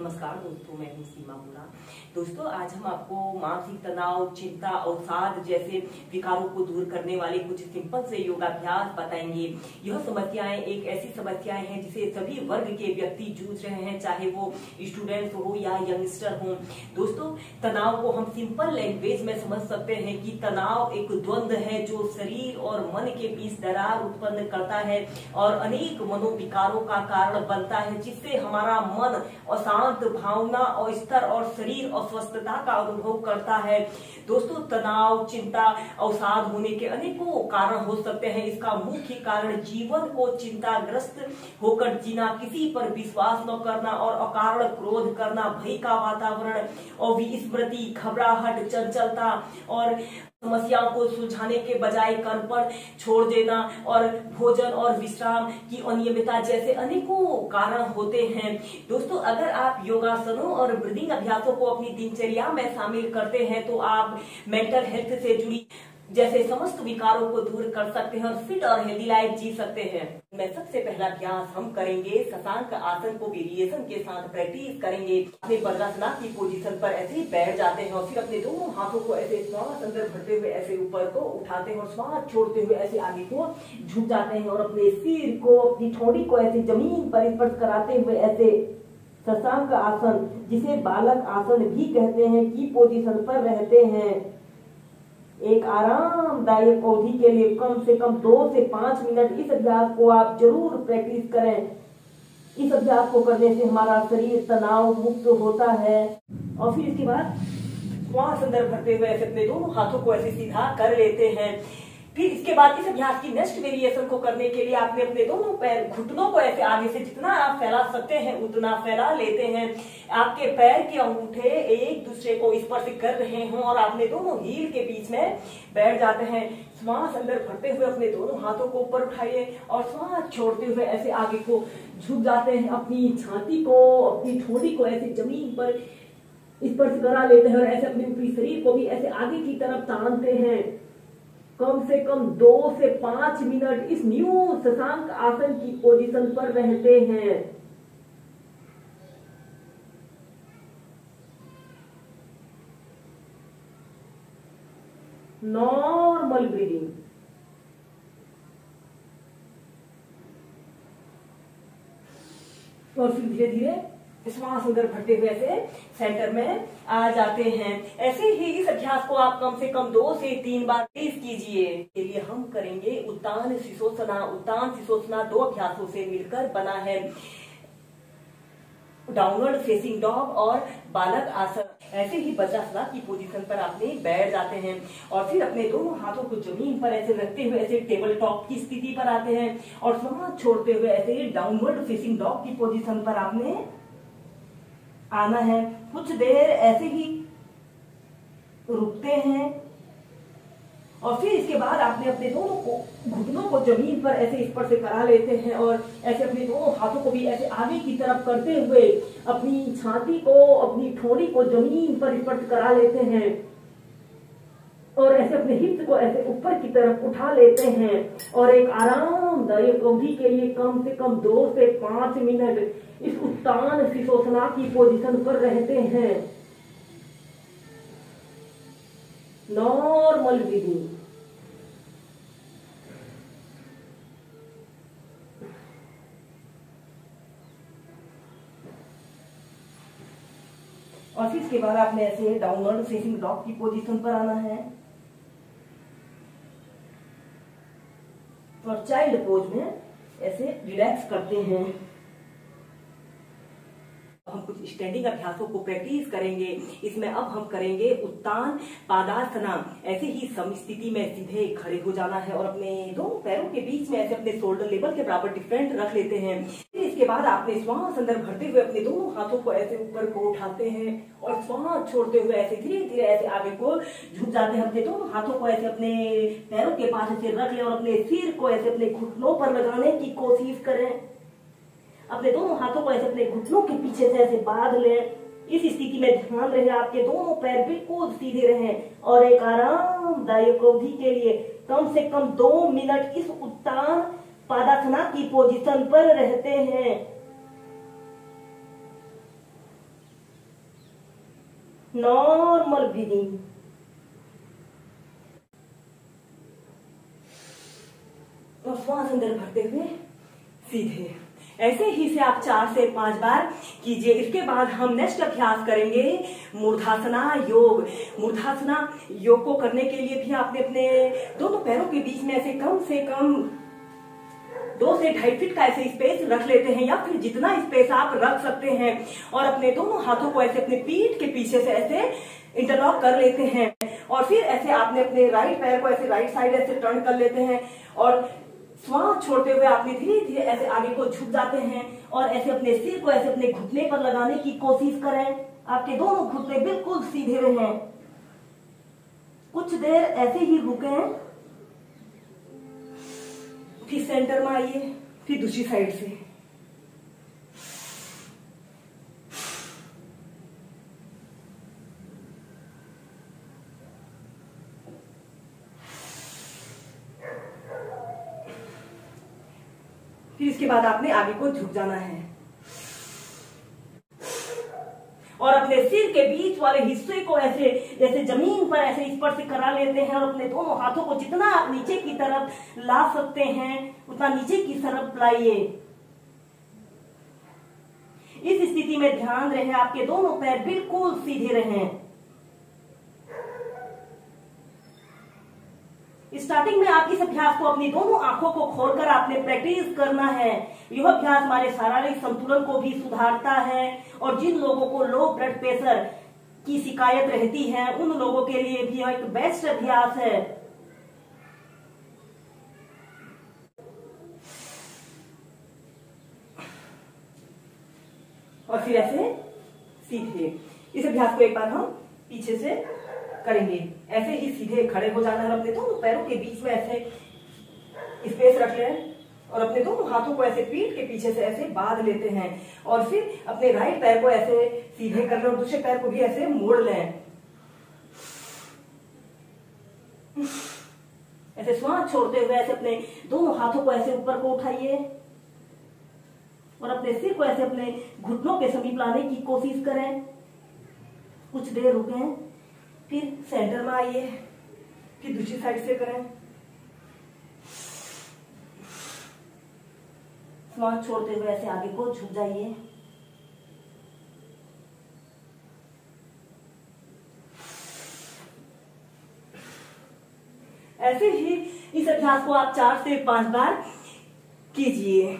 नमस्कार दोस्तों, मैं हूं सीमा बुरा। दोस्तों, आज हम आपको मानसिक तनाव, चिंता, अवसाद जैसे विकारों को दूर करने वाले कुछ सिंपल से योगाभ्यास बताएंगे। यह समस्याएं एक ऐसी समस्याएं हैं जिसे सभी वर्ग के व्यक्ति जूझ रहे हैं, चाहे वो स्टूडेंट्स हो या यंगस्टर हो। दोस्तों, तनाव को हम सिंपल लैंग्वेज में समझ सकते हैं कि तनाव एक द्वंद्व है जो शरीर और मन के बीच दरार उत्पन्न करता है और अनेक मनोविकारों का कारण बनता है, जिससे हमारा मन अशांत, भावना और स्तर और शरीर अस्वस्थता का अनुभव करता है। दोस्तों, तनाव, चिंता, अवसाद होने के अनेकों कारण हो सकते हैं। इसका मुख्य कारण जीवन को चिंताग्रस्त होकर जीना, किसी पर विश्वास न करना और अकारण क्रोध करना, भय का वातावरण और विस्मृति, घबराहट, चंचलता और समस्याओं को सुलझाने के बजाय कर पर छोड़ देना और भोजन और विश्राम की अनियमितता जैसे अनेकों कारण होते हैं। दोस्तों, अगर आप योगासनों और ब्रीदिंग अभ्यासों को अपनी दिनचर्या में शामिल करते हैं तो आप मेंटल हेल्थ से जुड़ी जैसे समस्त विकारों को दूर कर सकते हैं और फिट और हेल्दी लाइफ जी सकते हैं। मैं सबसे पहला अभ्यास हम करेंगे शशांक आसन को वेरिएशन के साथ प्रैक्टिस करेंगे। अपने वज्रासन की पोजीशन पर ऐसे ही बैठ जाते हैं और फिर अपने दोनों हाथों को ऐसे श्वास अंदर भरते हुए ऐसे ऊपर को उठाते हैं और श्वास छोड़ते हुए ऐसे आगे को झुक जाते हैं और अपने सिर को, अपनी ठोड़ी को ऐसे जमीन पर स्पर्श कराते हुए ऐसे शशांक आसन, जिसे बालक आसन भी कहते हैं, की पोजीशन पर रहते हैं। एक आरामदायक अवधि के लिए कम से कम 2 से 5 मिनट इस अभ्यास को आप जरूर प्रैक्टिस करें। इस अभ्यास को करने से हमारा शरीर तनाव मुक्त होता है। और फिर इसके बाद श्वास अंदर भरते हुए ऐसे अपने दोनों हाथों को ऐसे सीधा कर लेते हैं। फिर इसके बाद इस अभ्यास की नेक्स्ट वेरिएशन को करने के लिए आपने अपने दोनों पैर, घुटनों को ऐसे आगे से जितना आप फैला सकते हैं उतना फैला लेते हैं। आपके पैर के अंगूठे एक दूसरे को स्पर्श कर रहे हों और आपने दोनों हील के बीच में बैठ जाते हैं। श्वास अंदर भरते हुए अपने दोनों हाथों को ऊपर उठाइए और श्वास छोड़ते हुए ऐसे आगे को झुक जाते हैं। अपनी छाती को, अपनी ठोड़ी को ऐसे जमीन पर स्पर्श करा लेते हैं और ऐसे अपने ऊपरी शरीर को भी ऐसे आगे की तरफ तानते हैं। कम से कम 2 से 5 मिनट इस न्यू शशांक आसन की पोजीशन पर रहते हैं। Normal breathing. और फिर धीरे धीरे श्वास अंदर भरते हुए ऐसे सेंटर में आ जाते हैं। ऐसे ही इस अभ्यास को आप कम से कम 2 से 3 बार प्लीज कीजिए। इसके लिए हम करेंगे उत्तान शिशोसना। उत्तान शिशोसना 2 अभ्यासों से मिलकर बना है। डाउनवर्ड फेसिंग डॉग और बालक आसन। ऐसे ही वज्रासन की पोजीशन पर आपने बैठ जाते हैं और फिर अपने दोनों हाथों को जमीन पर ऐसे रखते हुए ऐसे टेबल टॉप की स्थिति पर आते हैं और श्वास छोड़ते हुए ऐसे डाउनवर्ड फेसिंग डॉग की पोजीशन पर आपने आना है। कुछ देर ऐसे ही रुकते हैं और फिर इसके बाद आपने अपने दोनों को घुटनों को जमीन पर ऐसे स्पर्श करा लेते हैं और ऐसे अपने दोनों हाथों को भी ऐसे आगे की तरफ करते हुए अपनी छाती को, अपनी ठोड़ी को जमीन पर स्पर्श करा लेते हैं और ऐसे अपने हिप्स को ऐसे ऊपर की तरफ उठा लेते हैं और एक आरामदायक अवधि के लिए कम से कम 2 से 5 मिनट इस उत्तान शिशोसना की पोजीशन पर रहते हैं। Normal breathing. और फिर इसके बाद आपने ऐसे डाउनवर्ड फेसिंग डॉग की पोजीशन पर आना है और चाइल्ड पोज में ऐसे रिलैक्स करते हैं। हम कुछ स्टैंडिंग अभ्यासों को प्रैक्टिस करेंगे। इसमें अब हम करेंगे उत्तान पादासना। ऐसे ही समस्थिति में सीधे खड़े हो जाना है और अपने दोनों पैरों के बीच में ऐसे अपने शोल्डर लेवल के बराबर डिफरेंट रख लेते हैं। फिर इसके बाद आपने श्वास अंदर भरते हुए अपने दोनों हाथों को ऐसे ऊपर को उठाते हैं और श्वास छोड़ते हुए ऐसे धीरे धीरे ऐसे आगे को झुक जाते हैं। अपने दोनों हाथों को ऐसे अपने पैरों के पास ऐसे रख लें और अपने सिर को ऐसे अपने घुटनों पर लगाने की कोशिश करें। अपने दोनों हाथों को ऐसे अपने घुटनों के पीछे से ऐसे बांध लें। इस स्थिति में ध्यान रहे आपके दोनों पैर बिल्कुल सीधे रहें और एक आरामदायक अवधि के लिए कम से कम 2 मिनट इस उत्तान पादासना की पोजीशन पर रहते हैं। Normal breathing. और श्वास अंदर भरते हुए सीधे। ऐसे ही से आप 4 से 5 बार कीजिए। इसके बाद हम नेक्स्ट अभ्यास करेंगे मूर्धासना योग। मूर्धासना योग को करने के लिए भी आपने अपने दोनों पैरों के बीच में ऐसे कम से कम 2 से 2.5 फीट का ऐसे स्पेस रख लेते हैं, या फिर जितना स्पेस आप रख सकते हैं। और अपने दोनों हाथों को ऐसे अपने पीठ के पीछे से ऐसे इंटरलॉक कर लेते हैं। और फिर ऐसे आपने अपने राइट पैर को ऐसे राइट साइड ऐसे टर्न कर लेते हैं और श्वास छोड़ते हुए आपने धीरे धीरे ऐसे आगे को झुक जाते हैं और ऐसे अपने सिर को ऐसे अपने घुटने पर लगाने की कोशिश करें। आपके दोनों घुटने बिल्कुल सीधे रहें। कुछ देर ऐसे ही रुकें, फिर सेंटर में आइए, फिर दूसरी साइड से। फिर इसके बाद आपने आगे को झुक जाना है और अपने सिर के बीच वाले हिस्से को ऐसे जैसे जमीन पर ऐसे स्पर्श करा लेते हैं और अपने दोनों हाथों को जितना आप नीचे की तरफ ला सकते हैं उतना नीचे की तरफ लाइए। इस स्थिति में ध्यान रहे आपके दोनों पैर बिल्कुल सीधे रहें। स्टार्टिंग में आप इस अभ्यास को अपनी दोनों आंखों को खोलकर आपने प्रैक्टिस करना है। यह अभ्यास हमारे शारीरिक संतुलन को भी सुधारता है और जिन लोगों को लो ब्लड प्रेशर की शिकायत रहती है उन लोगों के लिए भी एक बेस्ट अभ्यास है। और फिर ऐसे सीधे इस अभ्यास को एक बार हम पीछे से करेंगे। ऐसे ही सीधे खड़े हो जाना है, अपने दोनों पैरों के बीच में ऐसे स्पेस रख लें और अपने दोनों हाथों को ऐसे पीठ के पीछे से ऐसे बांध लेते हैं और फिर अपने राइट पैर को ऐसे सीधे कर लें और दूसरे पैर को भी ऐसे मोड़ लें। ऐसे श्वास छोड़ते हुए ऐसे अपने दोनों हाथों को ऐसे ऊपर को उठाइए और अपने सिर को ऐसे अपने घुटनों के समीप लाने की कोशिश करें। कुछ देर रुकें, फिर सेंटर में आइए, फिर दूसरी साइड से करें। श्वास छोड़ते हुए ऐसे आगे को झुक जाइए। ऐसे ही इस अभ्यास को आप 4 से 5 बार कीजिए।